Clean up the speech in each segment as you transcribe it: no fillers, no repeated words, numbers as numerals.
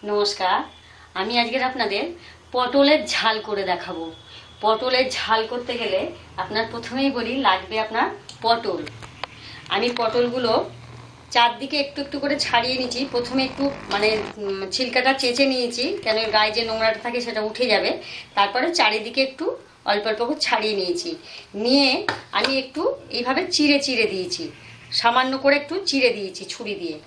নমস্কার। আমি আজকের আপনাদের পটলের ঝাল করে দেখাবো। পটলের ঝাল করতে গেলে আপনার প্রথমেই বলি লাগবে আপনার পটল। আমি পটলগুলো চারদিকে একটু একটু করে ছাড়িয়ে নিয়েছি। প্রথমে একটু ছিলকাটা চেঁচে নিয়েছি, কেন গায়ে যে নোংরাটা থাকে সেটা উঠে যাবে। তারপরে চারিদিকে একটু অল্প অল্প করে ছাড়িয়ে নিয়েছি। নিয়ে আমি একটু এইভাবে চিড়ে চিড়ে দিয়েছি, সামান্য করে একটু চিড়ে দিয়েছি ছুরি দিয়ে।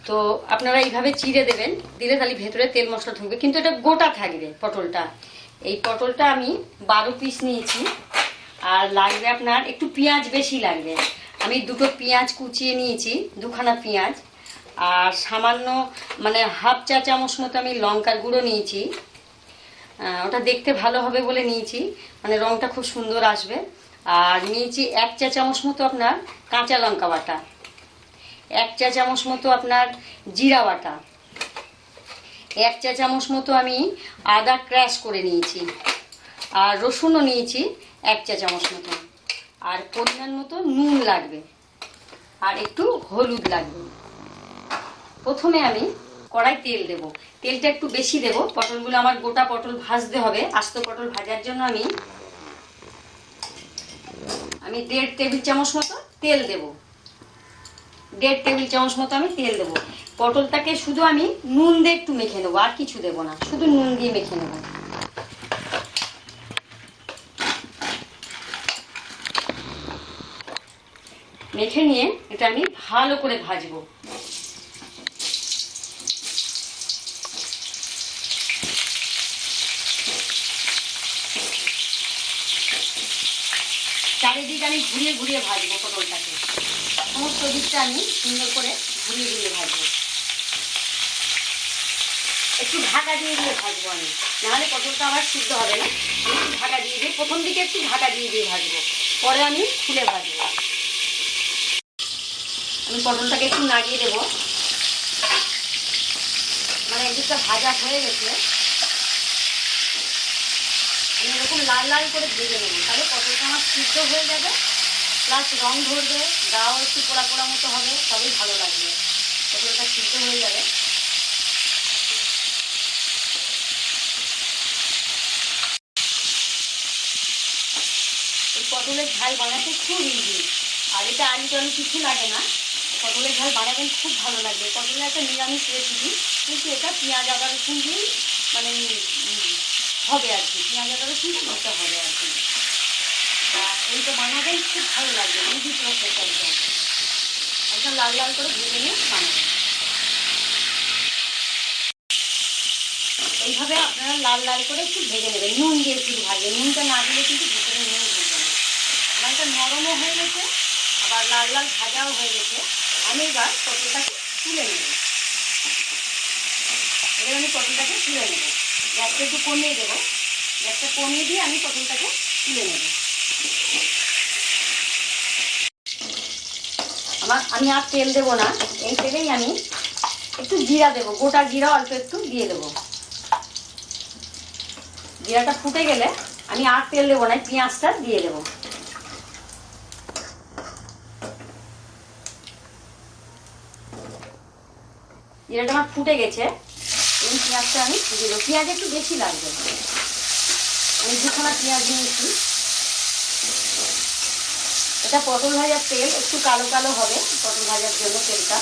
তো আপনারা এইভাবে চিড়ে দেবেন, দিলে তাহলে ভেতরে তেল মশলা ঢুকবে, কিন্তু এটা গোটা থাকবে পটলটা। এই পটলটা আমি 12 পিস নিয়েছি। আর লাগবে আপনার একটু পেঁয়াজ বেশি লাগবে। আমি দুটো পেঁয়াজ কুচিয়ে নিয়েছি, দুখানা পেঁয়াজ। আর সামান্য হাফ চা চামচ মতো আমি লঙ্কার গুঁড়ো নিয়েছি। ওটা দেখতে ভালো হবে বলে নিয়েছি, রঙটা খুব সুন্দর আসবে। আর নিয়েছি 1 চা চামচ মতো আপনার কাঁচা লঙ্কা বাটা, 1 চা চামচ মতো আপনার জিরা বাটা, 1 চা চামচ মতো আমি আদা ক্র্যাশ করে নিয়েছি। আর রসুনও নিয়েছি 1 চা চামচ মতো। আর পরিমাণ মতো নুন লাগবে, আর একটু হলুদ লাগবে। প্রথমে আমি কড়াই তেল দেব। তেলটা একটু বেশি দেব, পটলগুলো আমার গোটা পটল ভাজতে হবে। আস্ত পটল ভাজার জন্য আমি 1.5 টেবিল চামচ মতো তেল দেব। 1.5 টেবিল চামচ মতো আমি তেল দেবো। পটলটাকে শুধু আমি নুন দিয়ে একটু মেখে নেবো, আর কিছু দেবো না, শুধু নুন দিয়ে মেখে নেবো। মেখে নিয়ে এটা আমি ভালো করে ভাজবো। চারিদিকে আমি ঘুরিয়ে ঘুরিয়ে ভাজবো পটলটাকে, সমস্ত দিকটা আমি সুন্দর করে ঘুরিয়ে ঘুরিয়ে ভাজবো। একটু ঢাকা দিয়ে দিয়ে ভাজবো আমি, নাহলে পটলটা আবার সিদ্ধ হবে না। একটু ঢাকা দিয়ে দিয়ে, প্রথম দিকে একটু ঢাকা দিয়ে দিয়ে ভাজবো, পরে আমি খুলে ভাজবো। আমি পটলটাকে একটু নাড়িয়ে দেবো, একদিকটা ভাজা হয়ে গেছে। আমি এরকম লাল লাল করে ভেজে নেবো, তাহলে পটলটা আমার সিদ্ধ হয়ে যাবে, প্লাস রং ধরবে, গাও একটু পোড়া পোড়া মতো হবে, তবেই ভালো লাগবে। পটলটা সিদ্ধ হয়ে যাবে। এই পটলের ঝাল বানাতে খুব ইজি, আর এটা আলু টালু কিছু লাগে না। পটলের ঝাল বানাবেন, খুব ভালো লাগবে। পটলের একটা নিরামিষ রেসিপি, কিন্তু এটা পেঁয়াজ আদা রসুন দিয়েই হবে আর কি। পেঁয়াজ আদা রসুনটা দিতে হবে আর কি। এইটা বানাবেন, খুব ভালো লাগবে। ইজি প্রসেস একদম, একদম লাল লাল করে ভেজে নিয়ে বানাবেন। এইভাবে আপনারা লাল লাল করে একটু ভেজে নেবেন, নুন দিয়ে একটু ভাজবেন। নুনটা না দিলে কিন্তু ভিতরে নুন ঢুকবে না। আমার এটা নরমও হয়ে গেছে, আবার লাল লাল ভাজাও হয়ে গেছে। আমি এবার পটলটাকে তুলে নেব। এবার আমি পটলটাকে তুলে নেব, গ্যাসটা একটু কমিয়ে দেবো। গ্যাসটা কমিয়ে দিয়ে আমি পটলটাকে তুলে নেব। আমি আর তেল দেবো না, এই তেলেই আমি একটু জিরা দেবো, গোটা জিরা অল্প একটু দিয়ে দেবো। জিরাটা ফুটে গেলে আমি আর তেল দেবো না, পেঁয়াজটা দিয়ে দেবো। জিরাটা আমার ফুটে গেছে, এই পেঁয়াজটা আমি দিয়ে দেবো। পেঁয়াজ একটু বেশি লাগবে, আমি 2খানা পেঁয়াজ নিয়েছি। এটা পটল ভাজার তেল, একটু কালো কালো হবে পটল ভাজার জন্য তেলটা।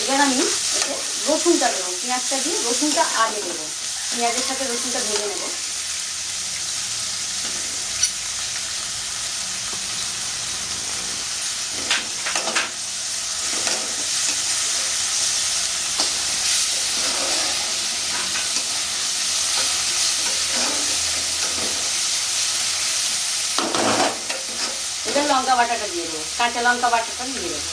এবার আমি এতে রসুনটা দেবো, পেঁয়াজটা দিয়ে রসুনটা আগে দেবো। পেঁয়াজের সাথে রসুনটা ভেজে নেব। এবার লঙ্কা বাটাটা দিয়ে দেবো, কাঁচা লঙ্কা বাটাটা দিয়ে দেবো।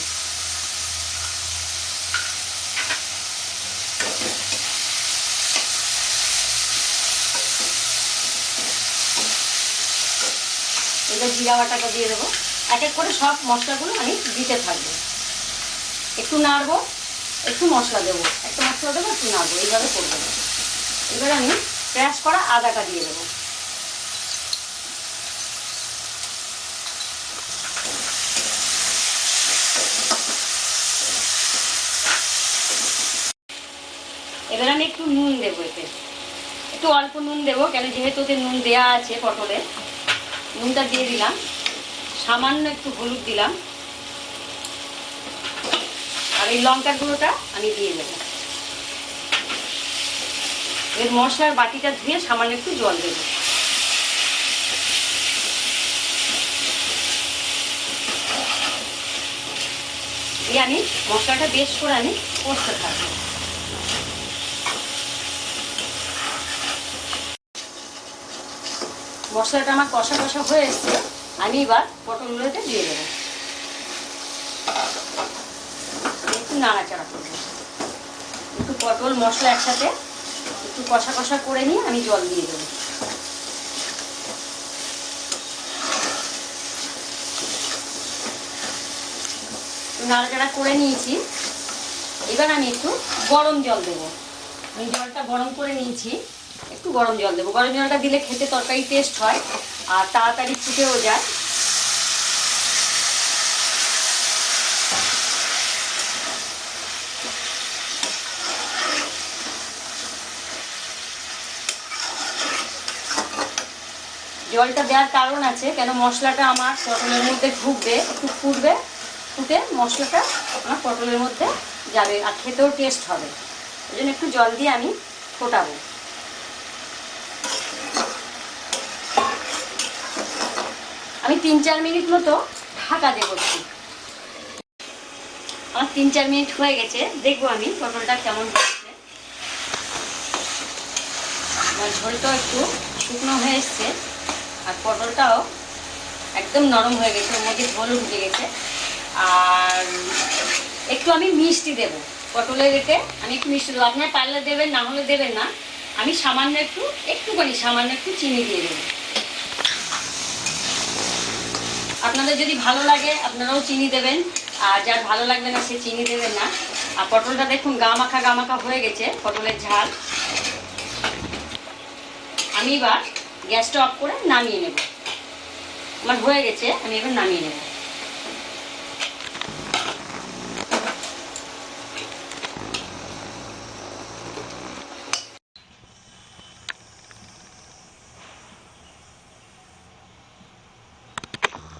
এবার জিরা বাটাটা দিয়ে দেবো। এক এক করে সব মশলাগুলো আমি দিতে থাকবো। একটু নাড়বো, একটু মশলা দেবো, একটু মশলা দেবো, একটু নাড়বো, এইভাবে করবো। এবার আমি ক্র্যাশ করা আদাটা দিয়ে দেবো। এবার আমি একটু নুন দেবো, এতে একটু অল্প নুন দেবো, কেন যেহেতু ওতে নুন দেওয়া আছে পটলে, নুনটা দিয়ে দিলাম। সামান্য একটু হলুদ দিলাম, আর এই লঙ্কার গুঁড়োটা আমি দিয়ে দেবো। এর মশলার বাটিটা ধুয়ে সামান্য একটু জল দেবো। দিয়ে আমি মশলাটা বেশ করে আমি কষতে থাকবো। মশলাটা আমার কষা কষা হয়ে এসছে, আমি এবার পটলগুলোতে দিয়ে দেবো। একটু নাড়াচাড়া করবো, একটু পটল মশলা একসাথে একটু কষা কষা করে নিয়ে আমি জল দিয়ে দেবো। নাড়াচাড়া করে নিয়েছি, এবার আমি একটু গরম জল দেবো। আমি জলটা গরম করে নিয়েছি, একটু গরম জল দেবো। গরম জলটা দিলে খেতে তরকারি টেস্ট হয় আর তাড়াতাড়ি ফুটেও যায়। জলটা দেওয়ার কারণ আছে, কেন মশলাটা আমার পটলের মধ্যে ঢুকবে, একটু ফুটবে, ফুটে মশলাটা আমার পটলের মধ্যে যাবে আর খেতেও টেস্ট হবে। ওই জন্য একটু জল দিয়ে আমি ফোটাবো। আমি 3-4 মিনিট মতো ঢাকা দেবো। আমার 3-4 মিনিট হয়ে গেছে, দেখবো আমি পটলটা কেমন হচ্ছে। আমার ঝোলটাও একটু শুকনো হয়ে এসছে আর পটলটাও একদম নরম হয়ে গেছে, ওর মধ্যে ঝোল ঢুকে গেছে। আর একটু আমি মিষ্টি দেবো পটলের এতে, আমি একটু মিষ্টি দেবো। আপনার পারলে দেবেন, না হলে দেবেন না। আমি সামান্য একটুখানি সামান্য একটু চিনি দিয়ে দেবো। আপনাদের যদি ভালো লাগে আপনারাও চিনি দেবেন, আর যার ভালো লাগবে না সে চিনি দেবেন না। আর পটলটা দেখুন গা মাখা হয়ে গেছে পটলের ঝাল। আমি এবার গ্যাসটা অফ করে নামিয়ে নেব। আমার হয়ে গেছে, আমি এবার নামিয়ে নেব।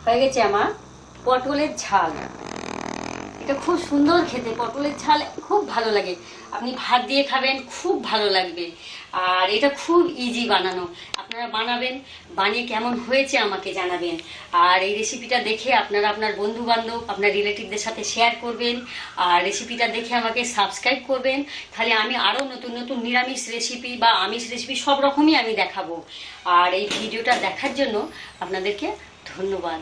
হয়ে গেছে আমার পটলের ঝাল। এটা খুব সুন্দর খেতে, পটলের ঝাল খুব ভালো লাগে। আপনি ভাত দিয়ে খাবেন, খুব ভালো লাগবে। আর এটা খুব ইজি বানানো, আপনারা বানাবেন, বানিয়ে কেমন হয়েছে আমাকে জানাবেন। আর এই রেসিপিটা দেখে আপনারা আপনার বন্ধু বান্ধব, আপনার রিলেটিভদের সাথে শেয়ার করবেন। আর রেসিপিটা দেখে আমাকে সাবস্ক্রাইব করবেন, তাহলে আমি আরও নতুন নতুন নিরামিষ রেসিপি বা আমিষ রেসিপি সব রকমই আমি দেখাবো। আর এই ভিডিওটা দেখার জন্য আপনাদেরকে ধন্যবাদ।